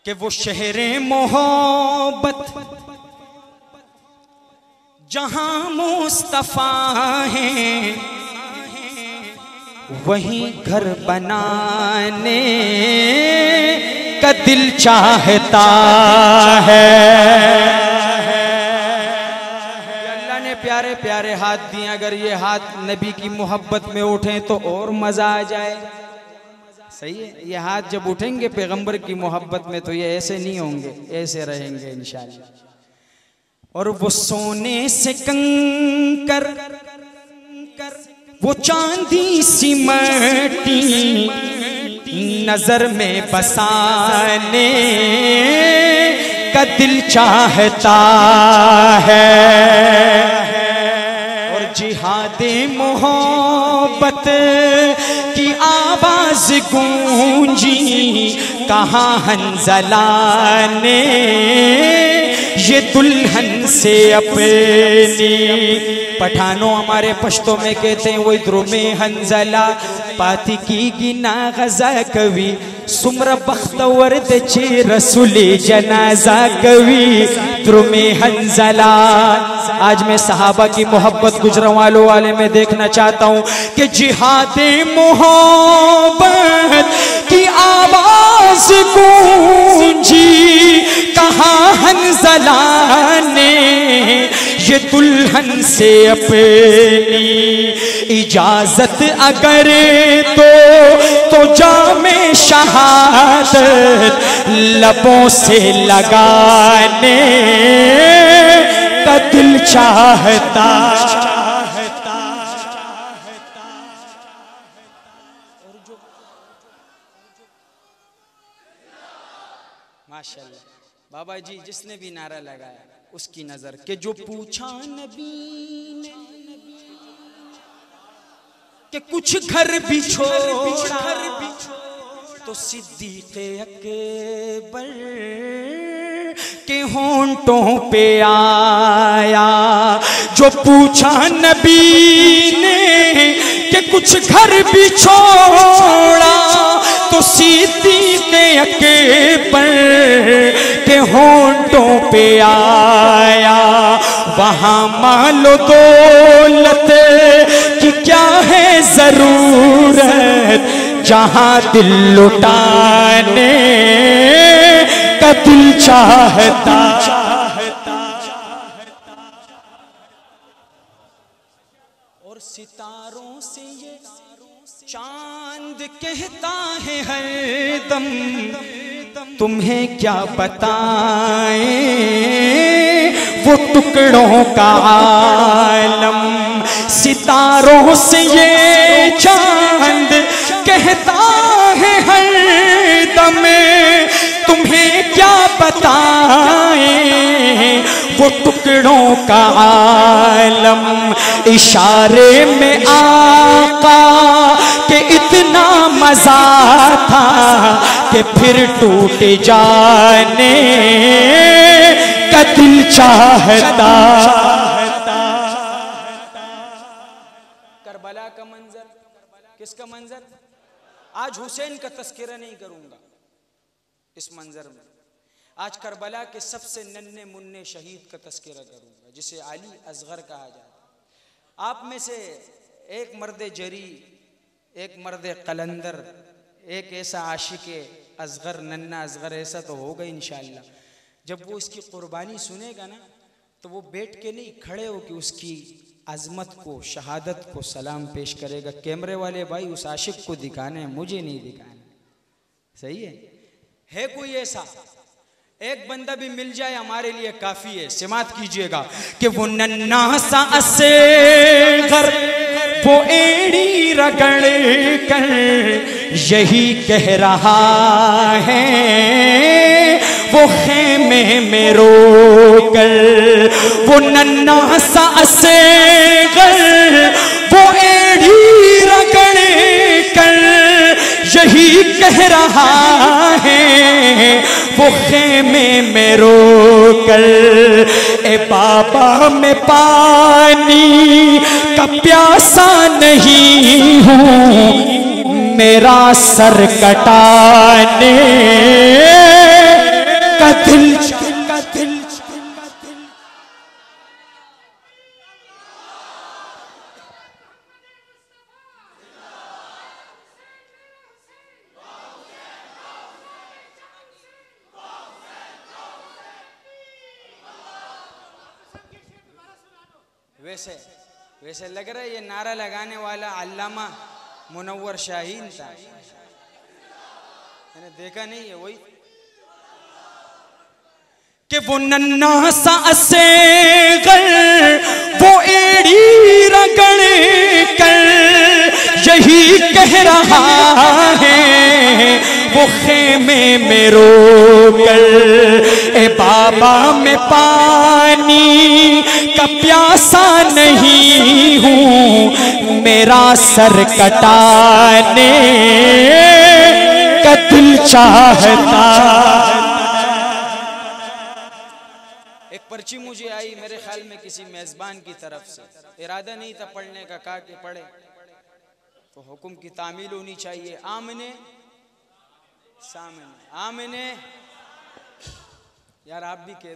कि वो शहरे मोहब्बत जहां मुस्तफा है वहीं घर बनाने का दिल चाहता है। अल्लाह ने प्यारे प्यारे हाथ दिए, अगर ये हाथ नबी की मोहब्बत में उठें तो और मजा आ जाए। सही है, ये हाथ जब उठेंगे पैगंबर की मोहब्बत में तो ये ऐसे नहीं होंगे, ऐसे रहेंगे इंशाअल्लाह। और वो सोने से कंकर वो चांदी सी मट्टी नजर में बसाने का दिल चाहता है। और जिहादे मोहब्बत की आवाज गूंजी कहाँ हंज़ला ने ये दुल्हन से अपनी। पठानों हमारे पश्तो में कहते हैं वो इधरों में हंज़ला पाती की गिना गजा कवि सुमर बख्तवर दे रसूले जनाजा कवि इधरों में हंज़ला। आज मैं सहाबा की मोहब्बत गुजरवालों वाले में देखना चाहता हूँ कि जिहादे मोहब्बत की आवाज गूंजी कहाँ हंज़ला ने ये दुल्हन से अपनी। इजाजत अगर तो जामे शहादत लबों से लगाने का दिल चाहता। माशाल्लाह बाबा जी जिसने भी नारा लगाया उसकी नजर के जो पूछा नबी ने कि कुछ घर भी छोड़ा तो सिद्दीक़े अकबर के होंठों पे आया। जो पूछा नबी ने कि कुछ घर भी छोड़ा तो सिद्दीक़े अकबर के होंठों पे आया। वहाँ मालो दौलत की क्या है जरूरत जहाँ दिल लुटाने का दिल चाहता। और सितारों से ये चांद कहता है हर दम तुम्हें क्या बताएं वो टुकड़ों का आलम। सितारों से ये चांद कहता है हर दम तुम्हें क्या बताएं वो टुकड़ों का आलम। इशारे में आका के इतना मजा था कि फिर टूट जाने का दिल चाहता। करबला का मंजर, किसका मंजर? आज हुसैन का तस्करा नहीं करूंगा इस मंजर में, आज करबला के सबसे नन्हे मुन्ने शहीद का तस्करा करूंगा जिसे अली असगर कहा जाता है। आप में से एक मर्द जरी, एक मर्द कलंदर, एक ऐसा आशिक असगर नन्ना असगर ऐसा तो होगा इंशाअल्लाह। जब वो इसकी कुर्बानी सुनेगा ना तो वो बैठ के नहीं खड़े हो कि उसकी अजमत को शहादत को सलाम पेश करेगा। कैमरे वाले भाई उस आशिक को दिखाने हैं, मुझे नहीं दिखाना। सही है कोई ऐसा एक बंदा भी मिल जाए हमारे लिए काफी है। समात कीजिएगा कि वो नन्ना सा असगर वो एड़ी रगड़ कर यही कह रहा है वो खेमे में रो कर। वो नन्ना सा असगर वो एड़ी रगड़ कर यही कह रहा है वो खेमे में रो कर। ए बाबा मैं पानी का प्यासा नहीं हूँ मेरा सर कटाने वैसे वैसे लग रहा है ये नारा लगाने वाला अल्लामा मुनव्वर शाहीन था। मैंने देखा नहीं है वही कि वो नन्ना सा असेगर वो एड़ी रगड़ कर यही कह रहा है वो खेमे में रो कर, ए बाबा मैं पानी का प्यासा नहीं हूँ, मेरा सर कटाने का दिल चाहता। एक पर्ची मुझे आई मेरे ख्याल में किसी मेजबान की तरफ से, इरादा नहीं था पढ़ने का, कहा कि पढ़े तो हुक्म की तामील होनी चाहिए। आमने सामने आमने, यार आप भी कह